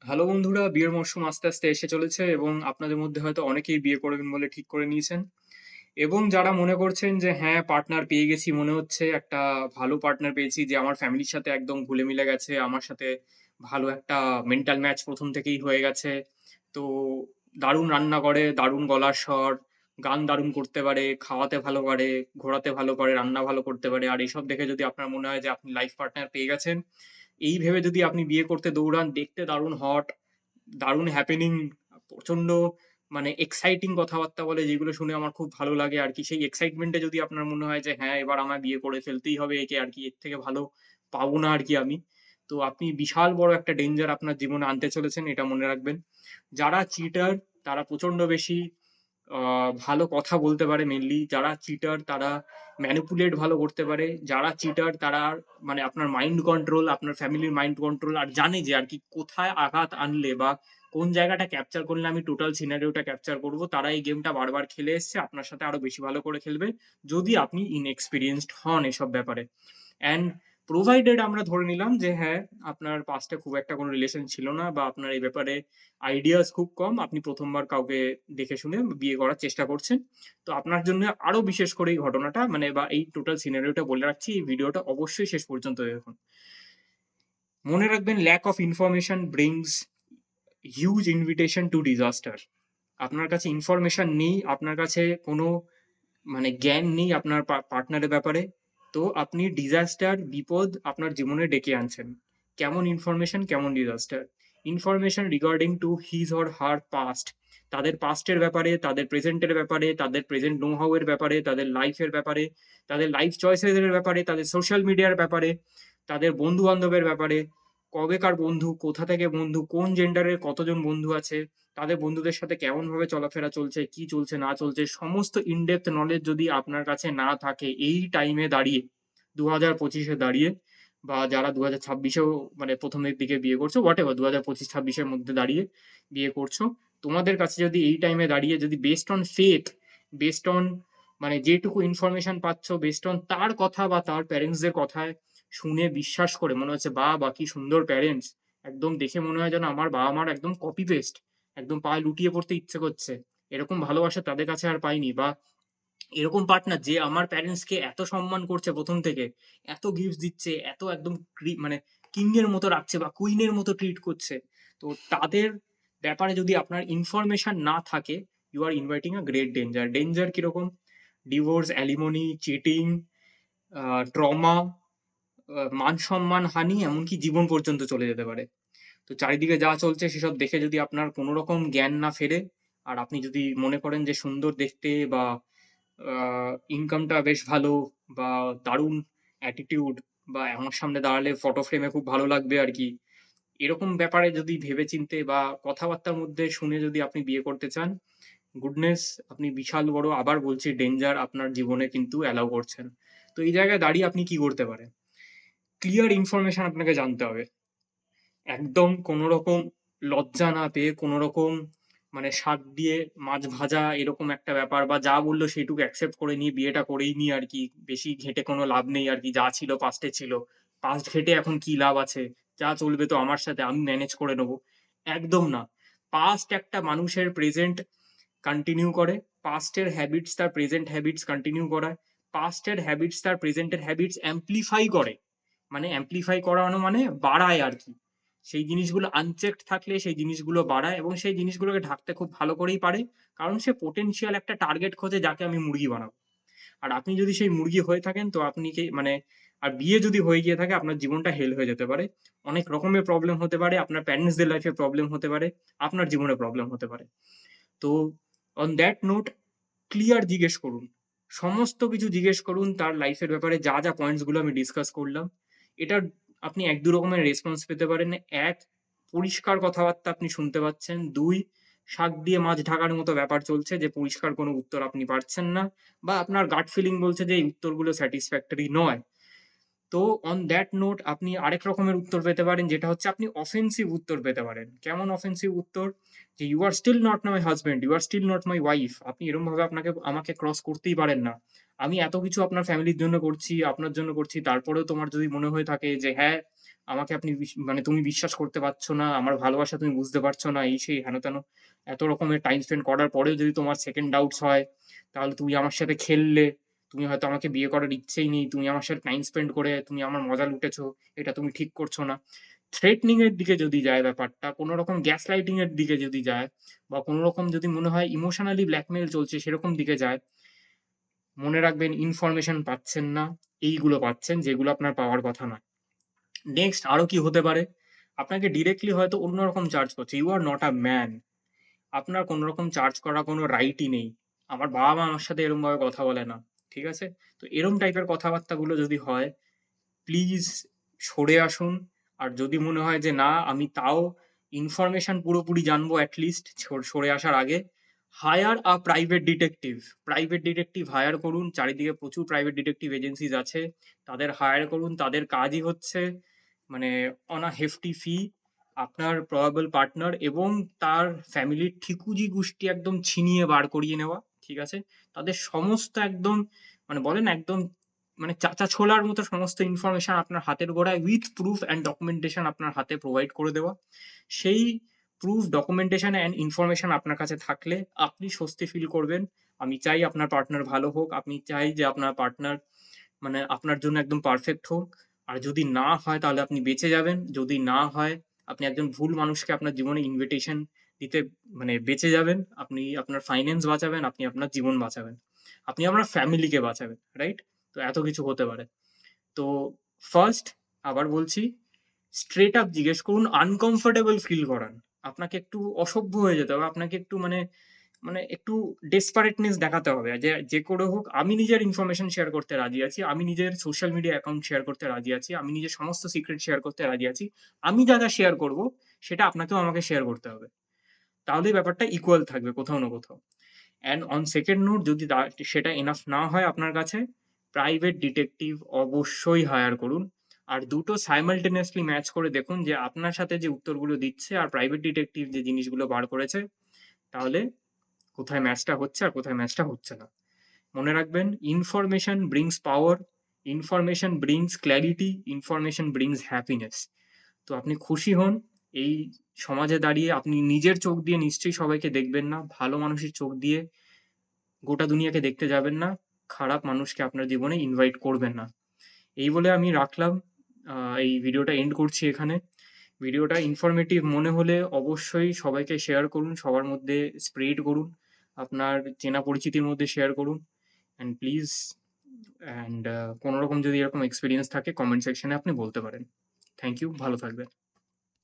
Hello বন্ধুরা, বিয়ের মরশুম আস্তে, আস্তে এসে চলেছে এবং আপনাদের মধ্যে হয়তো অনেকেই বিয়ে করবেন বলে ঠিক করে নিয়েছেন। এবং যারা মনে করছেন যে হ্যাঁ, পার্টনার পেয়ে গেছি মনে হচ্ছে, একটা ভালো পার্টনার পেয়েছি যে আমার ফ্যামিলির সাথে একদম ঘুলে মিলে গেছে। আমার সাথে ভালো একটা মেন্টাল ম্যাচ ১ম থেকেই হয়ে গেছে। তো দারুণ রান্না করে, দারুণ গলার স্বর, গান দারুণ করতে পারে, খাওয়াতে ভালো পারে, ঘোরাতে ভালো পারে, রান্না ভালো করতে পারে। আর এসব দেখে যদি আপনার মনে হয় যে আপনি লাইফ পার্টনার পেয়ে গেছেন, এই ভেবে যদি আপনি বিয়ে করতে দৌড়ান, দেখতে দারুণ হট, দারুণ হ্যাপেনিং, প্রচন্ড মানে এক্সাইটিং কথাবার্তা বলে, যেগুলো শুনে আমার খুব ভালো লাগে আরকি। সেই এক্সাইটমেন্ট এ যদি আপনার মনে হয় যে হ্যাঁ, এবার আমায় বিয়ে করে ফেলতেই হবে একে আরকি, এর থেকে ভালো পাবো না আরকি আমি। তো আপনি বিশাল বড় একটা ডেঞ্জার আপনার জীবনে আনতে চলেছেন, এটা মনে রাখবেন। যারা চিটার তারা প্রচন্ড বেশি আ ভালো কথা বলতে পারে মেইনলি। যারা চিটার তারা ম্যানিপুলেট ভালো করতে পারে। যারা চিটার তারা মানে আপনার মাইন্ড কন্ট্রোল, আপনার ফ্যামিলির মাইন্ড কন্ট্রোল আর জানে যে আরকি কোথায় আঘাত আনলে বা কোন জায়গাটা ক্যাপচার করলে আমি টোটাল সিনারিওটা ক্যাপচার করব। তারা এই গেমটা বারবার খেলে এসছে। আপনার সাথে আরো বেশি ভালো করে খেলবে। যদি আপনি ইনএক্সপেরিয়েন্সড হন এসব ব্যাপারে। অ্যান্ড প্রোভাইডেড আমরা ধরে নিলাম যে হ্যাঁ, আপনার পাস্ট এ খুব একটা কোনো রিলেশন ছিল না বা আপনার এই ব্যাপারে আইডিয়াস খুব কম। আপনি ১ম বার কাউকে দেখে শুনে বিয়ে করার চেষ্টা করছেন। তো আপনার জন্য আরো বিশেষ করে এই ঘটনাটা মানে বা এই টোটাল সিনারিওটা বলে রাখছি। এই ভিডিওটা অবশ্যই শেষ পর্যন্ত দেখুন। মনে রাখবেন, lack of information brings huge invitation to disaster. আপনার কাছে ইনফরমেশন নেই, আপনার কাছে কোনো মানে জ্ঞান নেই আপনার পার্টনারের ব্যাপারে। তো আপনি ডিজাস্টার, বিপদ আপনার জীবনে ডেকে আনছেন। কেমন ইনফরমেশন, কেমন disaster? Information regarding to his or her past. তাদের পাস্টের ব্যাপারে, তাদের প্রেজেন্টের ব্যাপারে, তাদের প্রেজেন্ট নো হাউ এর ব্যাপারে, তাদের লাইফের ব্যাপারে, তাদের লাইফ চয়েসেস এর ব্যাপারে, তাদের সোশ্যাল মিডিয়ার ব্যাপারে, তাদের বন্ধু-বান্ধবের ব্যাপারে, কবেকার বন্ধু, কোথা থেকে বন্ধু, কোন জেন্ডারের কতজন বন্ধু আছে, তাদের বন্ধুদের সাথে কেমনভাবে চলাফেরা চলছে, কি চলছে না চলছে, সমস্ত ইন ডেপথ নলেজ যদি আপনার কাছে না থাকে এই টাইমে দাঁড়িয়ে, ২০২৫ এ দাঁড়িয়ে, বা যারা ২০২৬ এও মানে ১ম এর দিকে বিয়ে করছো, হোয়াটএভার ২০২৫-২৬ এর মধ্যে দাঁড়িয়ে বিয়ে করছো, তোমাদের কাছে যদি এই টাইমে দাঁড়িয়ে যদি based on faith, based on মানে যেটুকু ইনফরমেশন পাচ্ছ, বেসড অন তার কথা বা তার প্যারেন্টস দের কথায় শুনে বিশ্বাস করে মনে হচ্ছে বাহ! বাহ! কি সুন্দর প্যারেন্টস। একদম দেখে মনে হয় যেন আমার বাবা-মার একদম কপি পেস্ট। একদম পায়ে লুটিয়ে পড়তে ইচ্ছে করছে। এরকম ভালোবাসা তাদের কাছে আর পাইনি, বা এরকম পার্টনার যে আমার প্যারেন্টস কে এত সম্মান করছে ১ম থেকে, এত গিফটস দিচ্ছে, এত একদম মানে কিং এর মতো রাখছে বা কুইন এর মতো ট্রিট করছে। তো তাদের ব্যাপারে যদি আপনার ইনফরমেশন না থাকে, you are inviting a great danger. Danger কিরকম? Divorce, alimony, cheating, a trauma, মান-সম্মান হানি, এমনকি জীবন পর্যন্ত চলে যেতে পারে। তো চারিদিকে যা চলছে সেসব দেখে যদি আপনার কোন রকম জ্ঞান না ফেরে, আর আপনি যদি মনে করেন যে সুন্দর দেখতে বা আ ইনকামটা বেশ ভালো বা দারুণ অ্যাটিটিউড বা আমার সামনে দাঁড়ালে ফটো ফ্রেমে খুব ভালো লাগবে আরকি। এরকম ব্যাপারে যদি ভেবেচিন্তে বা কথাবার্তার মধ্যে শুনে যদি আপনি বিয়ে করতে চান, গুডনেস, আপনি বিশাল বড়, আবার বলছি, ডেঞ্জার আপনার জীবনে কিন্তু অ্যালাও করছেন। তো এই জায়গায় দাঁড়িয়ে আপনি কি করতে পারেন? ক্লিয়ার ইনফরমেশন আপনাকে জানতে হবে। একদম কোনো রকম লজ্জা না পেয়ে, কোনো রকম মানে শাক দিয়ে মাছ ভাজা এরকম একটা ব্যাপার, বা যা বলল সেটুকু অ্যাকসেপ্ট করে নিয়ে বিয়েটা করেই নিই আরকি। বেশি ঘেঁটে কোনো লাভ নেই আরকি। যা ছিল পাস্টে ছিল। পাস্ট ঘেঁটে এখন কি লাভ আছে? যা চলবে তো আমার সাথে, আমি ম্যানেজ করে নেব। একদম না। পাস্ট একটা মানুষের প্রেজেন্ট কন্টিনিউ করে। পাস্টের হ্যাবিটস তার প্রেজেন্ট হ্যাবিটস কন্টিনিউ করায়। পাস্টের হ্যাবিটস তার প্রেজেন্টের হ্যাবিটস এমপ্লিফাই করে। মানে এমপ্লিফাই করানো মানে বাড়ায় আরকি। সেই জিনিসগুলো আনচেকড থাকলে সেই জিনিসগুলো বাড়ায় এবং সেই জিনিসগুলোকে ঢাকতে খুব ভালো করেই পারে। কারণ সে পোটেনশিয়াল একটা টার্গেট খোঁজে যাকে আমি মুরগি বানাবো। আর আপনি যদি সেই মুরগি হয়ে থাকেন তো আপনি কি মানে, আর বিয়ে যদি হয়ে গিয়ে থাকে আপনার জীবনটা হেল হয়ে যেতে পারে। অনেক রকমের প্রবলেম হতে পারে। আপনার প্যারেন্টস দের লাইফ এ প্রবলেম হতে পারে। আপনার জীবনে প্রবলেম হতে পারে। তো অন দ্যাট নোট, ক্লিয়ার জিজ্ঞেস করুন। সমস্ত কিছু জিজ্ঞেস করুন তার লাইফের ব্যাপারে, যা, যা পয়েন্টস গুলো আমি ডিসকাস করলাম। এটার আপনি ১-২ রকমের রেসপন্স পেতে পারেন। ১, পরিষ্কার কথাবার্তা আপনি শুনতে পাচ্ছেন। ২, শাক দিয়ে মাছ ঢাকার মতো ব্যাপার চলছে যে পরিষ্কার কোনো উত্তর আপনি পাচ্ছেন না, বা আপনার গাট ফিলিং বলছে যে এই উত্তরগুলো স্যাটিসফ্যাক্টরি নয়। তো অন দ্যাট নোট আপনি আরেক রকমের উত্তর পেতে পারেন, যেটা হচ্ছে আপনি অফেন্সিভ উত্তর পেতে পারেন। কেমন অফেন্সিভ উত্তর? যে, "you are still not my husband, you are still not my wife." আপনি এরমভাবে আমাকে ক্রস করতেই পারেন না। আমি এত কিছু আপনার ফ্যামিলির জন্য করছি, আপনার জন্য করছি। তারপরেও তোমার যদি মনে হয়ে থাকে যে হ্যাঁ, আমাকে আপনি মানে তুমি বিশ্বাস করতে পারছো না, আমার ভালোবাসা তুমি বুঝতে পারছো না, এই সেই হেন-তেন। এত রকমের টাইম স্পেন্ড করার পরেও যদি তোমার সেকেন্ড ডাউটস হয়, তাহলে তুমি আমার সাথে খেললে, তুমি হয়তো আমাকে বিয়ে করার ইচ্ছেই নেই। তুমি আমার সাথে টাইম স্পেন্ড করে তুমি আমার মজা লুটেছো। এটা তুমি ঠিক করছো না। থ্রেটনিং এর দিকে যদি যায় ব্যাপারটা, কোন রকম গ্যাসলাইটিং এর দিকে যদি যায় বা কোন রকম যদি মনে হয় ইমোশনালি ব্ল্যাকমেইল চলছে সেরকম দিকে যায়, মনে রাখবেন ইনফরমেশন পাচ্ছেন না, এইগুলো পাচ্ছেন যেগুলো আপনার পাওয়ার কথা নয়। নেক্সট আরো কি হতে পারে? আপনাকে ডিরেক্টলি হয়তো অন্যরকম চার্জ করছে। "You are not a man." আপনার কোন রকম চার্জ করার কোনো রাইটই নেই। আমার বাবা-মা আমার সাথে এরমভাবে কথা বলে না। ঠিক আছে? তো এরম টাইপের কথাবার্তাগুলো যদি হয়, প্লিজ সরে আসুন। আর যদি মনে হয় যে না আমি তাও ইনফরমেশন পুরোপুরি জানবো এট লিস্ট সরে আসার আগে, hire a private detective. Private detective hire করুন। চারিদিকে প্রচুর প্রাইভেট ডিটেকটিভ এজেন্সিস আছে। তাদের হায়ার করুন। তাদের কাজই হচ্ছে মানে অন আ হেফটি ফি আপনার প্রবাবল পার্টনার এবং তার ফ্যামিলির ঠিকুজি গুষ্টি একদম ছিনিয়ে বার করিয়ে নেওয়া। ঠিক আছে? তাদের সমস্ত একদম মানে বলে না একদম মানে চাঁচা ছোলার মতো সমস্ত ইনফরমেশন আপনার হাতের গোড়ায় উইথ প্রুফ অ্যান্ড ডকুমেন্টেশন আপনার হাতে প্রোভাইড করে দেওয়া। সেই প্রুফ, ডকুমেন্টেশন অ্যান্ড ইনফরমেশন আপনার কাছে থাকলে আপনি স্বস্তি ফিল করবেন। আমি চাই আপনার পার্টনার ভালো হোক। আপনি চাই যে আপনার পার্টনার মানে আপনার জন্য একদম পারফেক্ট হোক। আর যদি না হয় তাহলে আপনি বেঁচে যাবেন। যদি না হয় আপনি একজন ভুল মানুষকে আপনার জীবনে ইনভিটেশন দিতে মানে বেঁচে যাবেন। আপনি আপনার ফাইন্যান্স বাঁচাবেন, আপনি আপনার জীবন বাঁচাবেন। আপনি আপনার ফ্যামিলিকে বাঁচাবেন। রাইট? তো এত কিছু হতে পারে। তো ফার্স্ট আবার বলছি, স্ট্রেইট আপ জিজ্ঞেস করুন, আনকমফোর্টেবল ফিল করান। আপনাকে একটু অসভ্য হয়ে যেতে হবে। আপনাকে একটু মানে মানে একটু ডেসপারেটনেস দেখাতে হবে। যে করে হোক আমি নিজের ইনফরমেশন শেয়ার করতে রাজি আছি। আমি নিজের সোশ্যাল মিডিয়া অ্যাকাউন্ট শেয়ার করতে রাজি আছি। আমি নিজের সমস্ত সিক্রেট শেয়ার করতে রাজি আছি। আমি যা শেয়ার করব সেটা আপনাকেও আমাকে শেয়ার করতে হবে। তাহলেই ব্যাপারটা ইকুয়াল থাকবে কোথাও না কোথাও। অ্যান্ড অন সেকেন্ড নোট যদি সেটা এনাফ না হয় আপনার কাছে, প্রাইভেট ডিটেকটিভ অবশ্যই হায়ার করুন। আর দুটো সাইমালটেনিয়াসলি ম্যাচ করে দেখুন যে আপনার সাথে যে উত্তরগুলো দিচ্ছে আর প্রাইভেট ডিটেকটিভ যে জিনিসগুলো বার করেছে, তাহলে কোথায় ম্যাচটা হচ্ছে আর কোথায় ম্যাচটা হচ্ছে না। মনে রাখবেন information brings power, information brings clarity, information brings happiness. তো আপনি খুশি হন। এই সমাজে দাঁড়িয়ে আপনি নিজের চোখ দিয়ে নিশ্চয়ই সবাইকে দেখবেন না। ভালো মানুষের চোখ দিয়ে গোটা দুনিয়াকে দেখতে যাবেন না। খারাপ মানুষকে আপনার জীবনে ইনভাইট করবেন না। এই বলে আমি রাখলাম। এই ভিডিওটা এন্ড করছি এখানে। ভিডিওটা ইনফরমেটিভ মনে হলে অবশ্যই সবাইকে শেয়ার করুন। সবার মধ্যে স্প্রেড করুন। আপনার চেনা পরিচিতির মধ্যে শেয়ার করুন। অ্যান্ড প্লিজ অ্যান্ড কোন রকম যদি এরকম এক্সপেরিয়েন্স থাকে কমেন্ট সেকশনে আপনি বলতে পারেন। Thank you. ভালো থাকবেন।